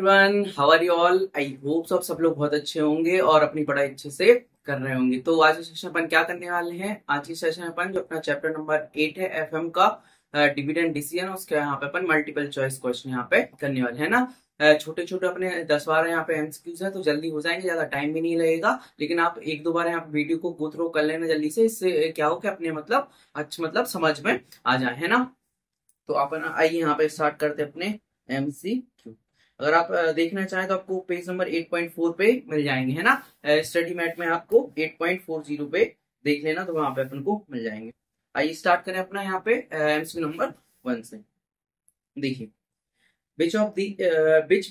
Everyone, how are you all. I hope सब लोग बहुत अच्छे होंगे और अपनी पढ़ाई अच्छे से कर रहे होंगे। तो आज के सेशन अपन क्या करने वाले हैं, आज के सेशन अपन जो अपना चैप्टर नंबर 8 है एफएम का डिविडेंड डिसीजन, उसके यहाँ पे अपन मल्टीपल चॉइस क्वेश्चन यहाँ पे करने वाले हैं ना। छोटे छोटे अपने 10-12 यहाँ पे एमसीक्यूज है तो जल्दी हो जाएंगे, ज्यादा टाइम भी नहीं लगेगा। लेकिन आप एक दो बार यहाँ पे वीडियो को गो थ्रू कर लेना जल्दी से, इससे क्या हो कि अपने मतलब अच्छा मतलब समझ में आ जाए, है ना। तो अपन आइए यहाँ पे स्टार्ट करते अपने एमसीक्यू। अगर आप देखना चाहें तो आपको पेज नंबर 8.4 पे मिल जाएंगे, है ना। स्टडी मैट में आपको 8.40 पे देख लेना, तो वहां पे अपन को मिल जाएंगे। आइए स्टार्ट करें अपना यहाँ पे एमसीक्यू नंबर 1 से। देखिए, which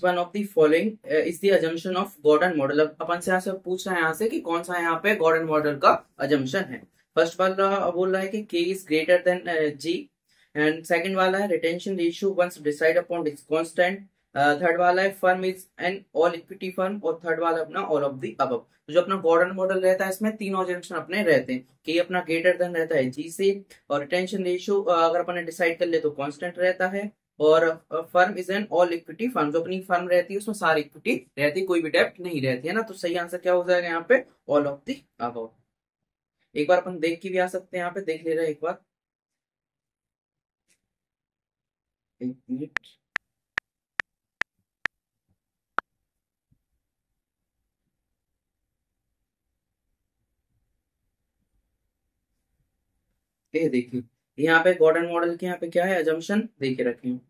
one of the following is the assumption of Gordon model। अब अपन से यहाँ से पूछ रहा है यहाँ से कि कौन सा यहाँ पे गॉर्डन मॉडल का assumption है। फर्स्ट वाला बोल रहा है कि K is greater than G, and second वाला है retention ratio once decide upon its constant. Third वाला है firm is an all equity firm, और थर्ड वाला अपना ऑल ऑफ द अबव। तो जो अपना गॉर्डन मॉडल रहता है इसमें तीनों assumption अपने रहते हैं कि अपना ग्रेटर देन रहता है जी से, और रिटेंशन रेशियो अगर अपन डिसाइड कर ले तो कांस्टेंट रहता है, और firm is an all equity firm, जो अपनी फर्म रहती है उसमें सारी इक्विटी रहती है, कोई भी डेब्ट नहीं रहती है ना। तो सही आंसर क्या हो जाएगा यहाँ पे, ऑल ऑफ द अबव। एक बार अपन देख के भी आ सकते हैं, यहाँ पे देख ले रहे हैं एक बार, एक मिनट। ये देखिए यहाँ पे गॉर्डन मॉडल के यहाँ पे क्या है, अजम्पशन दे के रखे हैं।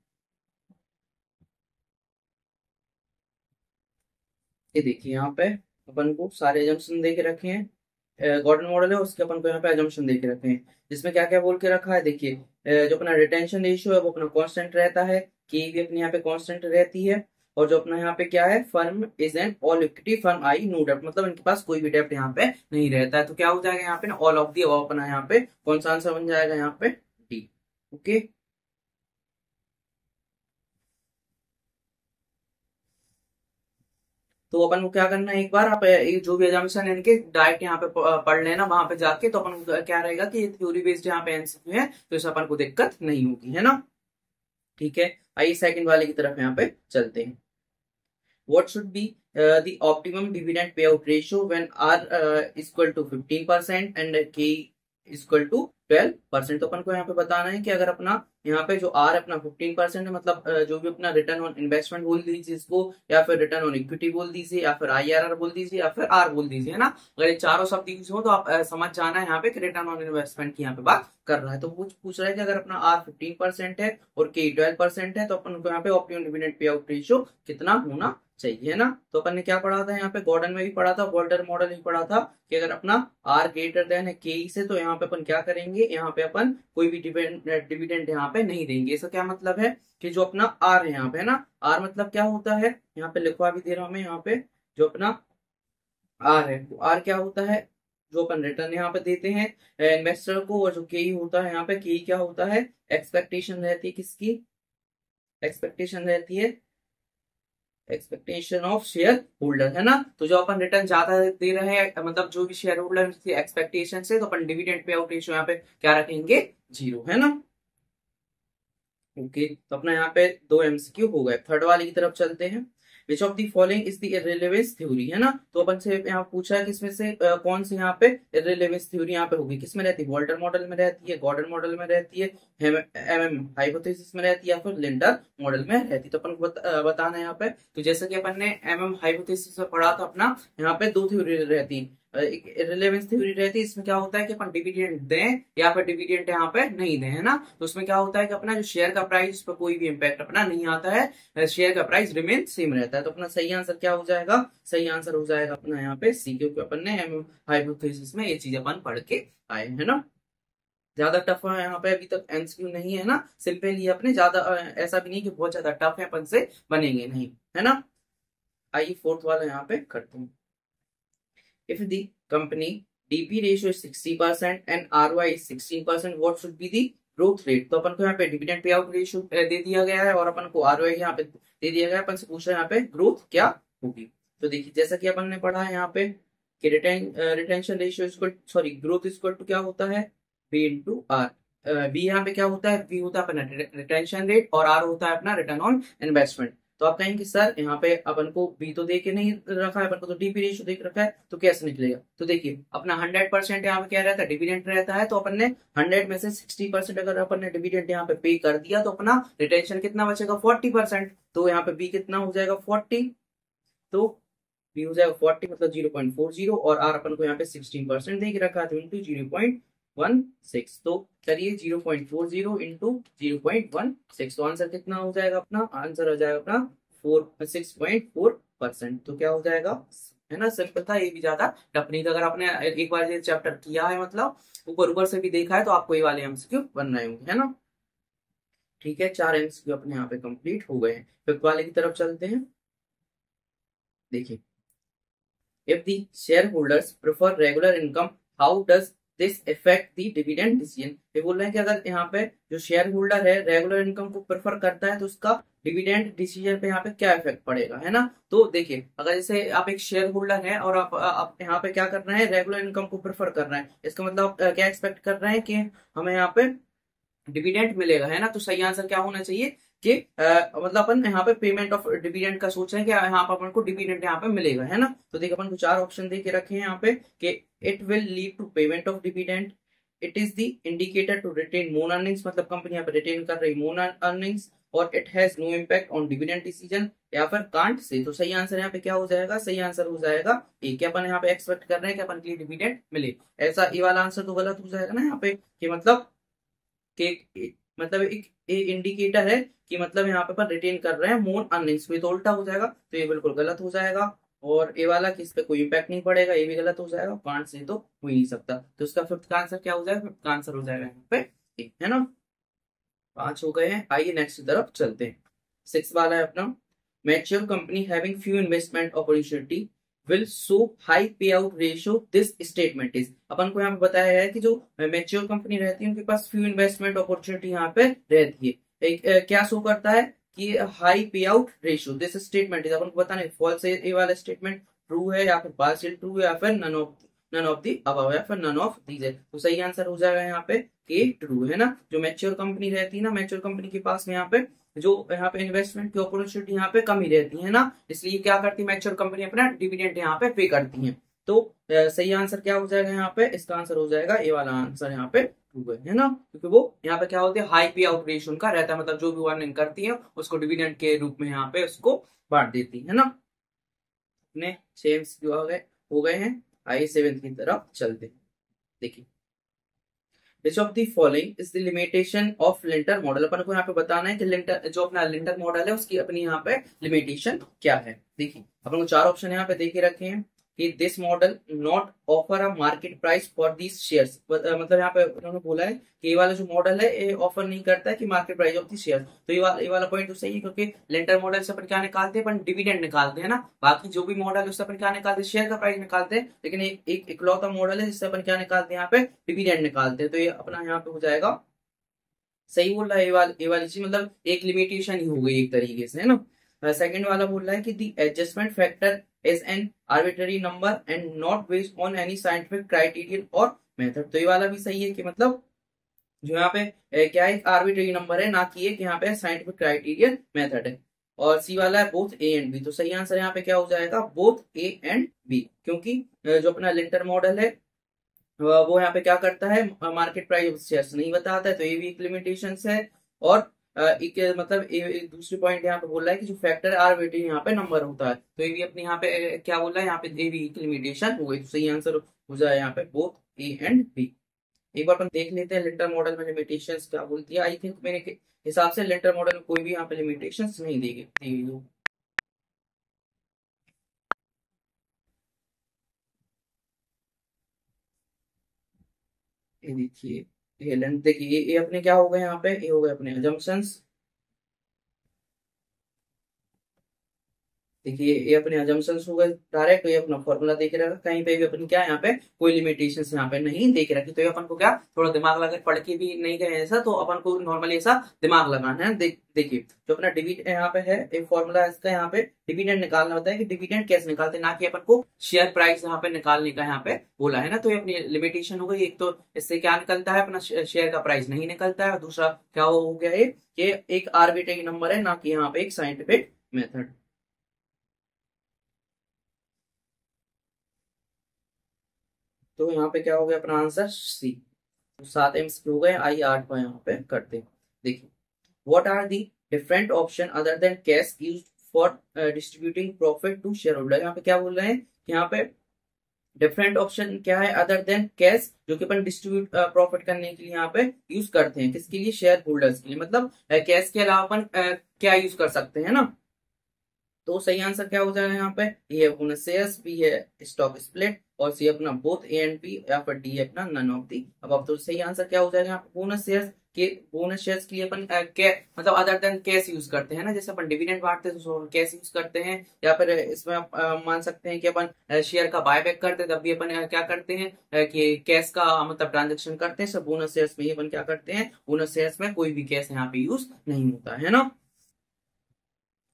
ये देखिए यहाँ पे अपन को सारे अजम्पशन दे के रखे हैं। गॉर्डन मॉडल है उसके अपन को यहाँ पे अजम्पशन दे के रखे हैं, जिसमें क्या क्या बोल के रखा है। देखिए, जो अपना रिटेंशन रेशियो है वो अपना कांस्टेंट रहता है, की भी अपने यहाँ पे कांस्टेंट रहती है, और जो अपना यहाँ पे क्या है, firm is an all equity firm I no डेप्ट, मतलब इनके पास कोई भी डेप्ट यहाँ पे नहीं रहता है। तो क्या हो जाएगा यहाँ पे ना, ऑल ऑफ दी अबव अपना यहाँ पे कौन सा आंसर बन जाएगा यहाँ पे, डी। ओके, तो अपन को क्या करना है, एक बार आप ये जो भी एजम्पशन है इनके डायरेक्ट यहाँ पे पढ़ लेना वहां पे जाके, तो अपन को क्या रहेगा कि थ्योरी बेस्ड यहाँ पे एमसीक्यू है, तो इस अपन को दिक्कत नहीं होगी, है ना। ठीक है, आइए सेकंड वाले की तरफ यहाँ पे चलते हैं। What should be the optimum dividend payout ratio when R is equal to 15% and K is equal to 12%। तो अपन को यहाँ पे बताना है कि अगर अपना यहाँ पे जो R अपना 15% है, मतलब जो भी अपना रिटर्न ऑन इन्वेस्टमेंट बोल दीजिए इसको, या फिर रिटर्न ऑन इक्विटी बोल दीजिए, या फिर IRR बोल दीजिए, या फिर R बोल दीजिए, है ना। अगर ये चारों शब्द यूज हो तो आप समझ जाना है यहाँ पे कि रिटर्न ऑन इन्वेस्टमेंट की यहाँ पे बात कर रहा है। तो पूछ रहा है कि अगर अपना R 15% है और K 12% है, तो अपन को यहाँ पे optimum dividend pay out ratio कितना होना चाहिए, है ना। तो अपन ने क्या पढ़ा था यहाँ पे, गॉर्डन में भी पढ़ा था, गॉर्डन मॉडल भी पढ़ा था कि अगर अपना R ग्रेटर देन है के से, तो यहाँ पे अपन क्या करेंगे, यहाँ पे अपन कोई भी डिविडेंड यहाँ पे नहीं देंगे। इसका क्या मतलब है कि जो अपना R है यहाँ पे, है ना, R मतलब क्या होता है, यहाँ पे लिखवा भी दे रहा हूं मैं यहाँ पे, जो अपना R है वो R क्या होता है, जो अपन रिटर्न यहाँ पे देते हैं इन्वेस्टर को, और जो के होता है यहाँ पे, के क्या होता है, एक्सपेक्टेशन रहती है किसकी, एक्सपेक्टेशन रहती है, एक्सपेक्टेशन ऑफ शेयर होल्डर, है ना। तो जो अपन रिटर्न ज्यादा दे रहे हैं, मतलब जो भी शेयर होल्डर की एक्सपेक्टेशन से, तो अपन डिविडेंड पे आउट रेशियो यहाँ पे क्या रखेंगे, 0, है ना। ओके, तो अपना यहाँ पे 2 एमसीक्यू हो गए। थर्ड वाले की तरफ चलते हैं। विच of the following is the इररिलेवेंस theory, है ना। तो अपन से यहाँ पूछा है किसमें से कौन सी यहाँ पे इररिलेवेंस थ्योरी यहाँ पे होगी, किसमें रहती है, वॉल्टर मॉडल में रहती है, गॉर्डन मॉडल में रहती है, एमएम हाइपोथेसिस में रहती है, या फिर लिंडर मॉडल में रहती है। तो अपन को बताना है यहाँ पे। तो जैसे कि अपन ने एमएम हाइपोथेसिस में पढ़ा था अपना, यहाँ पे 2 थ्योरी रहती है। एक इररिलेवेंस थ्योरी रहती है, इसमें क्या होता है कि अपन डिविडेंड दें या फिर डिविडेंड यहाँ पे नहीं दें, है ना। तो उसमें क्या होता है कि अपना जो शेयर का प्राइस पर कोई भी इम्पैक्ट अपना नहीं आता है, शेयर का प्राइस रिमेन सेम रहता है। तो अपना सही आंसर क्या हो जाएगा, सही आंसर हो जाएगा अपना यहाँ पे सी, क्योंकि अपन ने हाइपोथेसिस में ये चीज अपन पढ़ के आए, है ना। ज्यादा टफ है यहाँ पे, अभी तक एमसीक्यू नहीं है ना, सिंपल ही अपने, ज्यादा ऐसा भी नहीं कि बहुत ज्यादा टफ है, अपन से बनेंगे नहीं, है ना। आइए फोर्थ वाला यहाँ पे करते हैं। If the company DP ratio is 60% and ROI is 16%, what should be the growth rate। तो अपन को यहाँ पे डिविडेंड पे आउट रेशियो दे दिया गया है, और अपन को ROI यहाँ पे दे दिया गया है। अपन से पूछ रहे हैं यहाँ पे ग्रोथ क्या होगी। तो देखिए, जैसा कि अपन ने पढ़ा है यहाँ पे कि retention ratio equal, sorry, growth equal to क्या होता है, बी इंटू आर। बी यहाँ पे क्या होता है, बी होता है अपना रिटेंशन रेट, और आर होता है अपना रिटर्न ऑन इन्वेस्टमेंट। तो आप कहेंगे सर यहाँ पे अपन को बी तो दे के नहीं रखा है, अपन को तो डीपी रेशियो देख रखा है, तो कैसे निकलेगा? तो देखिए अपना 100% यहाँ पे क्या रहता है, डिविडेंड रहता है, तो अपन ने 100 में से 60% अगर अपन ने डिविडेंड यहाँ पे पे कर दिया तो अपना रिटेंशन कितना बचेगा, 40%। तो यहाँ पे बी कितना हो जाएगा, 40। तो बी हो जाएगा 40 मतलब 0.40, और आर अपन को यहाँ पे 16% दे के रखा है, तो इंटू 0.16। तो करिए 0.40 इंटू 0.16, तो आंसर कितना हो जाएगा अपना, आंसर हो जाएगा अपना 6.4%। तो क्या हो जाएगा, है ना, सिंपल था, ये भी ज्यादा टफ नहीं था। अगर आपने एक बार ये चैप्टर किया है, मतलब ऊपर ऊपर से भी देखा है, तो आपको ये वाले एमसीक्यू बन रहे होंगे, है ना। ठीक है, 4 एमसीक्यू अपने यहाँ पे कंप्लीट हो गए हैं। फिफ्थ वाले की तरफ चलते हैं। देखिए, if the shareholders prefer regular income, how does this affect the dividend decision? ये बोल रहे हैं कि अगर यहाँ पे जो शेयर होल्डर है रेगुलर इनकम को प्रेफर करता है, तो उसका डिविडेंड डिसीजन पे यहाँ पे क्या इफेक्ट पड़ेगा, है ना। तो देखिए, अगर जैसे आप एक शेयर होल्डर है और आप यहाँ पे क्या कर रहे हैं, रेगुलर इनकम को प्रेफर कर रहे हैं, इसका मतलब आप क्या एक्सपेक्ट कर रहे हैं कि हमें यहाँ पे डिविडेंड मिलेगा, है ना। तो सही आंसर क्या होना चाहिए कि मतलब अपन यहाँ पे पेमेंट ऑफ डिविडेंड का सोच रहे हैं कि यहाँ पर अपन को डिविडेंड यहाँ पे मिलेगा, है ना। तो देखिए अपन को 4 ऑप्शन दे के रखे हैं यहाँ पे कि it will lead to payment of dividend, it is the indicator to retain more earnings, मतलब कंपनी यहाँ पे रिटेन कर रही मोर अर्निंग्स, और it has no impact on dividend decision, या फिर कांट से। तो सही आंसर यहाँ पे क्या हो जाएगा, सही आंसर हो जाएगा ए, कि अपन यहाँ पे एक्सपेक्ट कर रहे हैं कि अपन के लिए डिविडेंड मिले। ऐसा ये वाला आंसर तो गलत हो जाएगा ना यहाँ पे, कि मतलब कि मतलब एक इंडिकेटर है कि मतलब यहाँ पे अपन रिटेन कर रहे हैं मोर अर्निंग्स, तो उल्टा हो जाएगा, तो ये बिल्कुल गलत हो जाएगा। और ये वाला कि इस पे कोई इम्पैक्ट नहीं पड़ेगा, ये भी गलत हो जाएगा, कांट से तो हो ही नहीं सकता। तो इसका फिफ्थ का आंसर क्या हो जाएगा, फिफ्थ का आंसर हो जाएगा यहाँ पे ए, है ना। 5 हो गए हैं, आइए नेक्स्ट की तरफ चलते हैं। 6 वाला है अपना, mature company having few investment opportunity will show high pay out ratio, this statement is. अपन को यहाँ पे बताया है कि जो मैच्योर कंपनी रहती है उनके पास फ्यू इन्वेस्टमेंट अपॉर्चुनिटी यहाँ पे रहती है। क्या शो करता है कि high pay out ratio, this statement is. अपन को बताना है फॉल्स है ये वाला स्टेटमेंट, ट्रू है या फिर पार्शियल ट्रू है, या फिर नन ऑफ दी अबव, या फिर नन ऑफ दीज है। तो सही आंसर हो जाएगा यहाँ पे कि ट्रू, है ना। जो मैच्योर कंपनी रहती है ना, मैच्योर कंपनी के पास में यहाँ पे जो यहाँ पे इन्वेस्टमेंट की अपॉर्चुनिटी यहाँ पे कम ही रहती है ना, इसलिए क्या करती है मैच्योर कंपनी, अपना डिविडेंड यहाँ पे पे करती है। तो सही आंसर क्या हो जाएगा यहाँ पे, इसका आंसर हो जाएगा ये वाला आंसर यहाँ पे ट्रू है ना, क्योंकि वो यहाँ पे क्या होती है, हाई पे आउट रेशियो उनका रहता है, मतलब जो भी अर्निंग करती है उसको डिविडेंड के रूप में यहाँ पे उसको बांट देती है ना। अपने 6 जो हो गए हैं, आइए 7th की तरफ चलते हैं। देखिए, Which of the following is the limitation of Lintner model. अपन को यहाँ पे बताना है कि लिंटर, जो अपना लिंटर मॉडल है उसकी अपनी यहाँ पे लिमिटेशन क्या है। देखिए अपन को 4 ऑप्शन यहाँ पे दे के रखे हैं कि this model not offer a market price for these shares, मतलब यहाँ पे उन्होंने बोला है कि ये वाला जो मॉडल है ये ऑफर नहीं करता है कि market price of the share. तो ये वाला पॉइंट तो सही है, क्योंकि लेंटर मॉडल से अपन क्या निकालते हैं, अपन डिविडेंड निकालते हैं ना। बाकी जो भी मॉडल है उससे अपन क्या निकालते हैं, शेयर का प्राइस निकालते हैं, लेकिन एक इकलौता मॉडल है जिससे अपन क्या निकालते हैं, यहाँ पे डिविडेंड निकालते हैं। तो ये अपना यहाँ पे हो जाएगा, सही बोल रहा है ये वाली चीज, मतलब एक लिमिटेशन ही हो गई एक तरीके से, है ना। सेकंड वाला बोल रहा है कि the adjustment factor is an arbitrary number and not based on any scientific criterion और मेथड। तो ये वाला भी सही है कि मतलब जो यहाँ पे क्या है, आर्बिट्ररी नंबर है, ना कि एक यहाँ पे साइंटिफिक क्राइटेरियन मेथड है। और सी वाला है बोथ ए एंड बी। तो सही आंसर यहाँ पे क्या हो जाएगा, बोथ ए एंड बी, क्योंकि जो अपना लिंटर मॉडल है वो यहाँ पे क्या करता है, मार्केट प्राइस शेयर्स नहीं बताता है, तो ये भी एक लिमिटेशन है। और एक मतलब दूसरी पॉइंट यहाँ पे बोल रहा है कि जो फैक्टर आर्बिट्ररी यहाँ पे नंबर होता है, तो ये भी अपने यहाँ पे क्या बोल रहा है, यहाँ पे ये भी एक लिमिटेशन हो गई। तो सही आंसर हो जाए यहाँ पे बोथ ए एंड बी। एक बार अपन देख लेते हैं लिंटर मॉडल में लिमिटेशंस क्या बोलती है। आई थिंक मेरे हिसाब से लिंटर मॉडल में कोई भी यहाँ पे लिमिटेशंस नहीं दी गई। ये देखिए, ये लेंथ देखिए, ये अपने क्या हो गए यहाँ पे, ये हो गए अपने अजम्पशंस। देखिए ये अपने अजम्पशंस हो गए डायरेक्ट, तो ये अपना फॉर्मूला देख रखा, कहीं पे भी अपन क्या यहाँ पे कोई लिमिटेशंस यहाँ पे नहीं देख रखी। तो ये अपन को क्या थोड़ा दिमाग लगा, पढ़ के भी नहीं गए ऐसा, तो अपन को नॉर्मली ऐसा दिमाग लगाना है। देखिए जो अपना डिविडेंड यहाँ पे है, एक फॉर्मूला इसका यहाँ पे डिविडेंड निकालना होता है कि डिविडेंड कैसे निकालते हैं, ना कि अपन को शेयर प्राइस यहाँ पे निकालने का यहाँ पे बोला है ना। तो ये अपनी लिमिटेशन हो गई। एक तो इससे क्या निकलता है, अपना शेयर का प्राइस नहीं निकलता है, और दूसरा क्या हो गया, ये एक आर्बिट्रेरी नंबर है, ना कि यहाँ पे एक साइंटिफिक मेथड। तो यहाँ पे क्या हो गया अपना आंसर सी। तो 7 एमसीक्यू हो गए, आई 8 को यहाँ पे करते हैं। देखिए, what are the different option other than cash used for distributing profit to share holder. यहाँ पे क्या बोल रहे हैं, यहाँ पे डिफरेंट ऑप्शन क्या है अदर देन कैश, जो कि अपन डिस्ट्रीब्यूट प्रॉफिट करने के लिए यहाँ पे यूज करते हैं। किसके लिए, शेयर होल्डर्स के लिए। मतलब कैश के अलावा अपन क्या यूज कर सकते हैं ना। तो सही आंसर क्या हो जाएगा यहाँ पे, ए है बोनस शेयर्स, बी है स्टॉक स्प्लिट, और सी अपना बोथ ए एंड बी, या फिर डी अपना नन ऑफ दी। अब तो सही आंसर क्या हो जाएगा यहाँ पे, बोनस शेयर्स के। बोनस शेयर्स के लिए अपन मतलब अदर देन कैश यूज करते हैं ना। जैसे अपन डिविडेंड बांटते हैं तो कैश यूज करते हैं, या फिर इसमें मान सकते हैं कि अपन शेयर का बायबैक करते हैं तब भी अपन क्या करते हैं कि कैश का मतलब ट्रांजेक्शन करते हैं। सब बोनस शेयर्स में ही अपन क्या करते हैं, बोनस शेयर्स में कोई भी कैश यहाँ पे यूज नहीं होता है ना।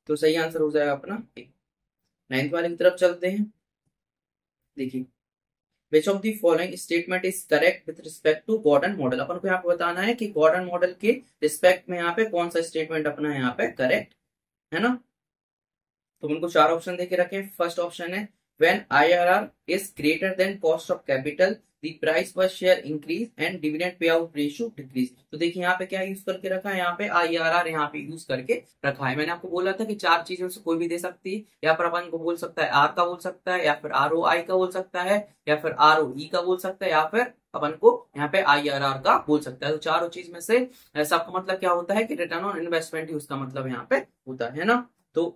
तो सही आंसर हो जाएगा अपना ए। 9th वाले की तरफ चलते हैं। देखिए, which of the following statement is correct with respect to Gordon model. अपन को यहाँ पे बताना है कि गॉर्डन मॉडल के रिस्पेक्ट में यहाँ पे कौन सा स्टेटमेंट अपना यहाँ पे करेक्ट है ना। तो उनको 4 ऑप्शन देके रखे। फर्स्ट ऑप्शन है when IRR is greater than cost of capital the price पर share increase and dividend pay out ratio decrease. तो देखिए यहाँ पे क्या यूज करके रखा है, यहाँ पे आईआरआर यहाँ पे यूज करके रखा है। मैंने आपको बोला था कि 4 चीजों से कोई भी दे सकती है। यहाँ पर अपन को बोल सकता है आर का बोल सकता है, या फिर आरओआई का बोल सकता है, या फिर आरओई का बोल सकता है, या फिर अपन को यहाँ पे आईआरआर का बोल सकता है। तो चारों चीज में से सबका मतलब क्या होता है कि रिटर्न ऑन इन्वेस्टमेंट ही उसका मतलब यहाँ पे होता है ना। तो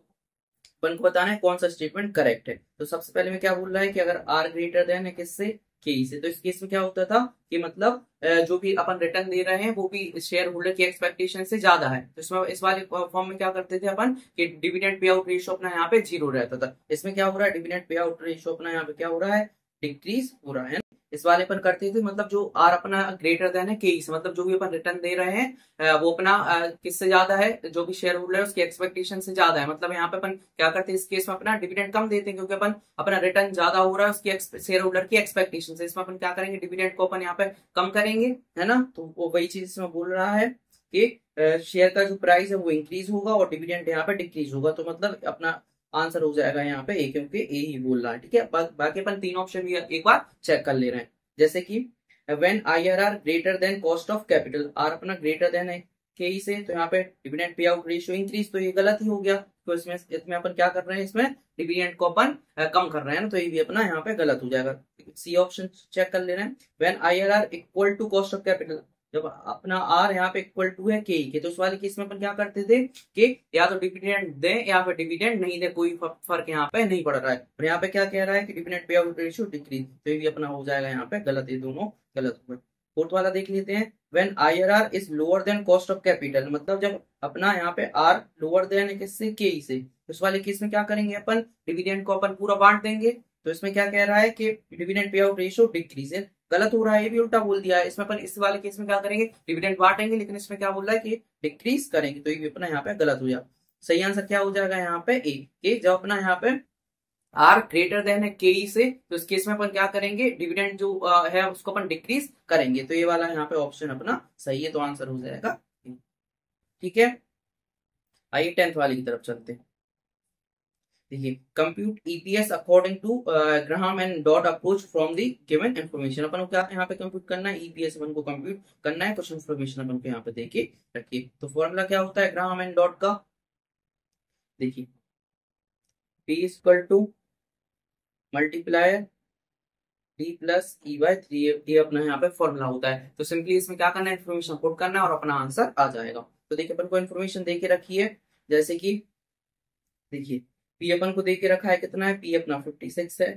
अपन को बताना है कौन सा स्टेटमेंट करेक्ट है। तो सबसे पहले में क्या बोल रहा है कि अगर आर ग्रेटर देन है किससे, के से। तो इस केस में क्या होता था कि मतलब जो भी अपन रिटर्न दे रहे हैं वो भी शेयर होल्डर की एक्सपेक्टेशन से ज्यादा है। तो इसमें इस वाले फॉर्म में क्या करते थे अपन कि डिविडेंड पे आउट रेशियो अपना यहाँ पे 0 रहता था। इसमें क्या हो रहा है, डिविडेंड पे आउट रेशियो अपना यहाँ पे क्या हो रहा है, डिक्रीज हो रहा है। इस वाले पर करते थे मतलब जो आर अपना ग्रेटर देन है के से, मतलब जो भी अपन रिटर्न दे रहे हैं वो अपना किससे ज्यादा है, जो भी शेयर होल्डर है उसकी एक्सपेक्टेशन से ज्यादा है। मतलब यहाँ पे अपन क्या करते हैं, इस केस में अपना डिविडेंड कम देते हैं क्योंकि अपन अपना रिटर्न ज्यादा हो रहा है उसकी शेयर होल्डर की एक्सपेक्टेशन से। इसमें अपन क्या करेंगे, डिविडेंड को अपन यहाँ पे कम करेंगे है ना। तो वो वही चीज इसमें बोल रहा है कि शेयर का जो प्राइस है वो इंक्रीज होगा और डिविडेंड यहाँ पे डिक्रीज होगा। तो मतलब अपना आंसर हो जाएगा यहाँ पे ए, क्योंकि ए ही बोल रहा है। ठीक है, बाकी अपन 3 ऑप्शन भी एक बार चेक कर ले रहे हैं। जैसे कि when IRR greater than cost of capital, R अपना ग्रेटर देन है के ई से, तो यहाँ पे dividend pay out ratio increase, तो ये गलत ही हो गया। तो इसमें अपन क्या कर रहे हैं, इसमें डिविडेंड को अपन कम कर रहे हैं ना, तो ये भी अपना यहाँ पे गलत हो जाएगा। सी ऑप्शन चेक कर ले रहे हैं, when IRR equal to cost of capital, जब अपना आर यहाँ पे इक्वल टू है के ई के, तो उस वाले केस में अपन क्या करते थे कि या तो डिविडेंड दें या फिर डिविडेंड नहीं दे, कोई फर्क यहाँ पे नहीं पड़ रहा है। और यहाँ पे क्या कह रहा है कि dividend pay out ratio decrease, तो ये भी अपना हो जाएगा यहाँ पे गलत, ये दोनों गलत हो गए। फोर्थ वाला देख लेते हैं, when IRR is lower than cost of capital, मतलब जब अपना यहाँ पे आर लोअर देन है किससे, के से, उस वाले केस में क्या करेंगे अपन, डिविडेंड को अपन पूरा बांट देंगे। तो इसमें क्या कह रहा है कि dividend pay out ratio decrease है, गलत हो रहा है, ये भी उल्टा बोल दिया है। इसमें अपन इस वाले केस में क्या करेंगे, डिविडेंड बांटेंगे, लेकिन इसमें क्या बोल रहा है कि डिक्रीज करेंगे, तो ये भी अपना यहाँ पे गलत हो जाएगा। सही आंसर क्या हो जाएगा यहाँ पे ए, जब अपना यहाँ पे आर ग्रेटर देन है के से, तो इस केस में अपन क्या करेंगे, डिविडेंड जो है उसको अपन डिक्रीज करेंगे। तो ये वाला यहाँ पे ऑप्शन अपना सही है, तो आंसर हो जाएगा। ठीक है, आइए 10th वाले की तरफ चलते हैं। देखिए, compute EPS according to Graham and Dodd approach from the given information. अपन को क्या यहाँ पे कंप्यूट करना है, ईपीएस अपन को कंप्यूट करना है, कुछ इन्फॉर्मेशन अपन को यहाँ पे देके रखिए। तो फॉर्मूला क्या होता है ग्राहम एंड डॉट का, देखिए P equal to multiplier D plus E by 3, ये अपना यहाँ पे फॉर्मूला होता है। तो सिंपली इसमें क्या करना है, इन्फॉर्मेशन पुट करना है और अपना आंसर आ जाएगा। तो देखिए अपन को इन्फॉर्मेशन देके रखी है, जैसे कि देखिए पी अपन को देके रखा है कितना है, पी अपना 56 है,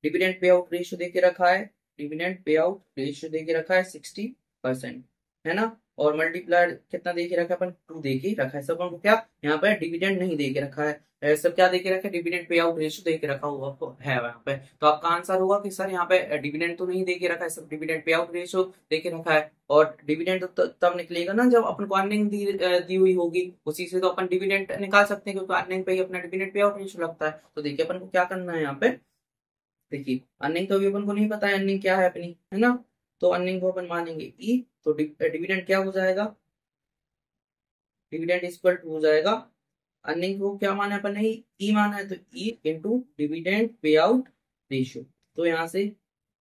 डिविडेंड पे आउट रेशियो देके रखा है, डिविडेंड पे आउट रेशियो देके रखा है 60% है ना। और मल्टीप्लायर कितना देके रखा है अपन, 2 देके रखा है। सब को क्या यहाँ पे डिविडेंड नहीं देके रखा है, सब क्या देके रखा है, डिविडेंड पे आउट रेशियो देके रखा हुआ है यहाँ पे। तो आपका आंसर होगा कि सर यहाँ पे डिविडेंड तो नहीं देके रखा है, सब डिविडेंड पे आउट रेशियो देके रखा है। और डिविडेंड तो तब निकलेगा ना जब अपन को अर्निंग दी हुई होगी, उसी से तो अपन डिविडेंड निकाल सकते हैं, क्योंकि अर्निंग पे ही अपना डिविडेंड पे आउट रेशियो लगता है। तो देखिए अपन को क्या करना है यहाँ पे, देखिए अर्निंग तो अभी अपन को नहीं पता है अर्निंग क्या है अपनी, है ना। तो अर्निंग को अपन मानेंगे ई, तो डिविडेंड क्या हो जाएगा, डिविडेंड इक्वल टू हो जाएगा अर्निंग को क्या माना है अपन ने, ई माना है, तो E into dividend pay out ratio. तो यहाँ से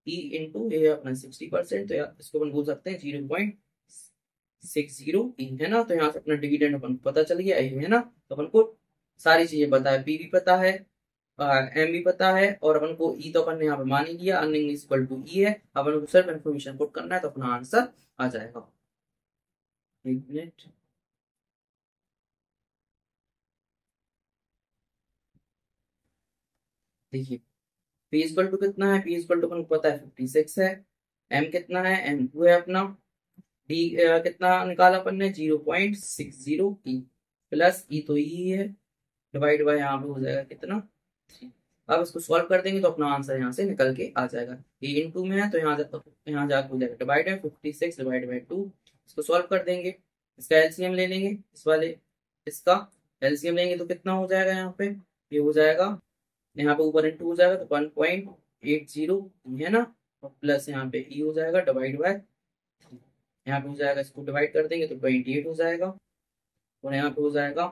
ई इंटू ये अपना 60%, तो इसको अपन बोल सकते हैं 0.60 ई, है ना। तो यहाँ से अपना डिविडेंड अपन को पता चल गया, है ना। तो अपन को सारी चीजें पता है, पी भी पता है, एम भी पता है, और अपन को ई तो अपन ने यहाँ पे मान ही लिया, अर्निंग इज इक्वल टू ई है। अपन को सिर्फ इन्फॉर्मेशन पुट करना है तो अपना आंसर आ जाएगा। एक मिनट, देखिए पी इक्वल टू कितना है, पी इक्वल टू अपन को पता है 56 है। एम कितना है, एम 2 है अपना। डी कितना निकाला अपन ने, 0.60 ई, प्लस ई तो ई है, डिवाइड बाय यहाँ पे हो जाएगा कितना 3। अब इसको सॉल्व कर देंगे तो अपना आंसर यहाँ से निकल के आ जाएगा। ये इन 2 में है तो यहाँ जाकर हो जाएगा डिवाइड है 56 डिवाइड बाई 2। इसको सॉल्व कर देंगे, इसका एलसीएम ले लेंगे, इस वाले इसका एलसीएम लेंगे तो कितना हो जाएगा, यहाँ पे ये हो जाएगा, यहाँ पे ऊपर इंटू हो जाएगा तो 1.80 है ना, और प्लस यहाँ पे ई हो जाएगा डिवाइड बाय 3। यहाँ पे हो जाएगा, इसको डिवाइड कर देंगे तो 28 हो जाएगा, और यहाँ पे हो जाएगा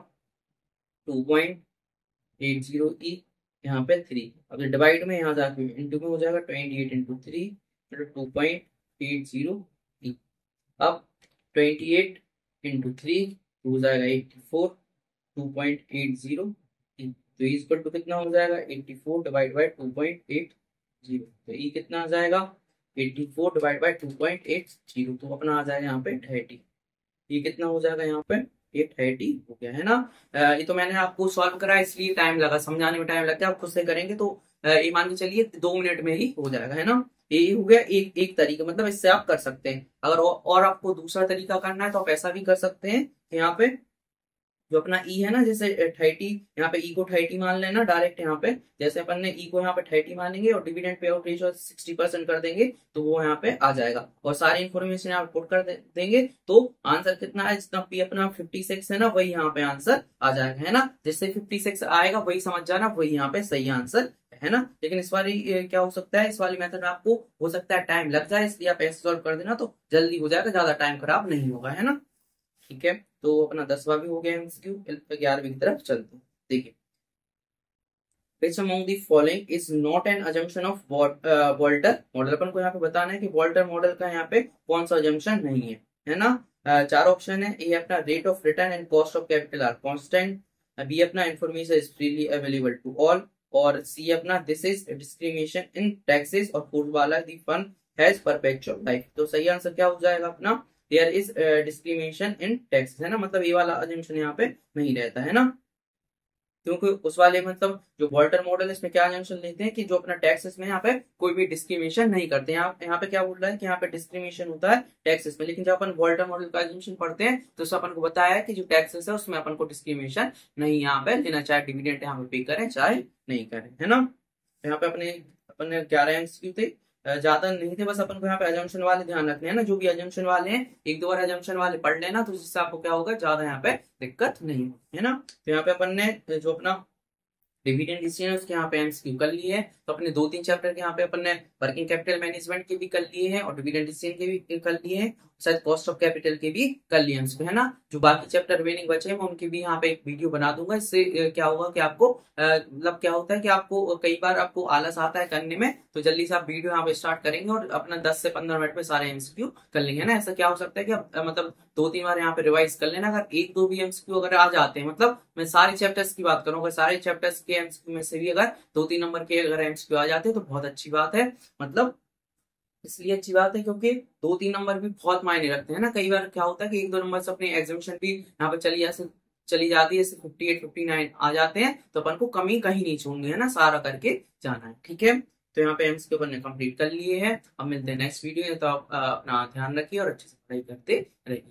2.80 ई, यहाँ पे 3। अब डिवाइड में यहाँ जाके इंटू में हो जाएगा 28 इंटू 3 2.80 ई। अब 28 इंटू 3 हो जाएगा 84, 2.80 ई। तो ई इक्वल टू कितना हो जाएगा, 84 डिवाइड बाई 2.80। तो ई कितना आ जाएगा, 84 डिवाइड बाई 2.80, तो अपना आ जाएगा यहाँ पे 30। ये कितना हो जाएगा यहाँ पे, ये 30 हो गया, है ना। ये तो मैंने आपको सॉल्व करा इसलिए टाइम लगा, समझाने में टाइम लगता है, आप खुद से करेंगे तो ये मान के चलिए 2 मिनट में ही हो जाएगा, है ना। ये हो गया एक तरीका, मतलब इससे आप कर सकते हैं। अगर और आपको दूसरा तरीका करना है तो आप ऐसा भी कर सकते हैं, यहाँ पे जो अपना ई है ना, जैसे 30, यहाँ पे ई को 30 मान लेना डायरेक्ट, यहाँ पे जैसे अपन ने ई को यहाँ पे 30 मानेंगे और डिविडेंड पे आउट रेशियो 60% कर देंगे तो वो यहाँ पे आ जाएगा, और सारी इन्फॉर्मेशन यहाँ पे पुट कर देंगे तो आंसर कितना है, जितना पी अपना 56 है ना वही यहाँ पे आंसर आ जाएगा, है ना। जिससे 56 आएगा वही समझ जाना, वही यहाँ पे सही आंसर है ना। लेकिन इस वाली क्या हो सकता है, इस वाली मेथड आपको हो सकता है टाइम लग जाए, इसलिए आप ऐसे सॉल्व कर देना तो जल्दी हो जाएगा, ज्यादा टाइम खराब नहीं होगा, है ना। ठीक है, तो अपना 10वां भी हो गया एमसीक्यू, 11वीं की तरफ चलते हैं। देखिए, which among the following is not an assumption of Walter model. अपन को यहाँ पे बताना है कि वॉल्टर मॉडल का यहाँ पे कौन सा assumption नहीं है ना। 4 ऑप्शन है, ए अपना rate of return and cost of capital are constant, B अपना information is freely available to all, और सी अपना this is discrimination in taxes, और फोर्थ वाला the fund has perpetual life. तो सही आंसर क्या हो जाएगा अपना, there is discrimination in taxes, है ना। मतलब ये वाला assumption यहाँ पे नहीं रहता, है ना। क्योंकि उस वाले मतलब जो वॉल्टर मॉडल है इसमें क्या assumption लेते हैं कि जो अपना टैक्सेस में यहाँ पे कोई भी डिस्क्रिमिनेशन नहीं करते। यहाँ पे क्या बोल रहा है कि यहाँ पे डिस्क्रिमिनेशन होता है टैक्सेस में, लेकिन जब अपन वॉल्टर मॉडल का assumption पढ़ते हैं तो उसमें अपन को बताया है कि जो टैक्सेस है उसमें अपन को डिस्क्रिमिनेशन नहीं यहाँ पे लेना, चाहे डिविडेंड यहाँ पे पे करें चाहे नहीं करें, है ना। यहाँ पे अपने 11 एमसीक्यू थे, ज्यादा नहीं थे, बस अपन को यहाँ पे अजम्पशन वाले ध्यान रखने हैं ना। जो भी अजम्पशन वाले हैं एक दो बार अजम्पशन वाले पढ़ लेना, तो जिससे आपको क्या होगा, ज्यादा यहाँ पे दिक्कत नहीं होगी, है ना। तो यहाँ पे अपन ने जो अपना डिविडेंड डिसीजन उसके यहाँ पे एमसीक्यू कर लिए हैं, तो अपने 2-3 चैप्टर के यहाँ पे अपन ने वर्किंग कैपिटल मैनेजमेंट के भी कर लिए हैं और डिविडेंड डिसीजन के भी कर लिए हैं, शायद कॉस्ट ऑफ कैपिटल के भी कर लिए हैं, है ना। जो बाकी चैप्टर रिमेनिंग बचे हैं मैं उनकी भी यहाँ पे एक वीडियो बना दूंगा। इससे क्या होगा कि आपको मतलब क्या होता है कि आपको कई बार आपको आलस आता है करने में, तो जल्दी से आप वीडियो यहाँ पे स्टार्ट करेंगे और अपना 10 से 15 मिनट में सारे एमसीक्यू कर लेंगे, ना। ऐसा क्या हो सकता है कि मतलब 2-3 बार यहाँ पे रिवाइज कर लेना। अगर 1-2 भी एमसीक्यू अगर आ जाते हैं, मतलब मैं सारे चैप्टर्स की बात करूंगा, सारे चैप्टर्स के एमसीक्यू में से भी अगर 2-3 नंबर के अगर एमसीक्यू आ जाते हैं तो बहुत अच्छी बात है। मतलब इसलिए अच्छी बात है क्योंकि 2-3 नंबर भी बहुत मायने रखते हैं ना। कई बार क्या होता है कि 1-2 नंबर से अपनी एग्जामिशन भी यहाँ पे चली जाती है, 58-59 आ जाते हैं, तो अपन को कमी कहीं नहीं छोड़नी है ना, सारा करके जाना है, ठीक है। तो यहाँ पे एमसीक्यू अपन ने कंप्लीट कर लिए हैं। अब मिलते हैं नेक्स्ट वीडियो में, तो आप अपना ध्यान रखिए और अच्छे से पढ़ाई करते रहिए।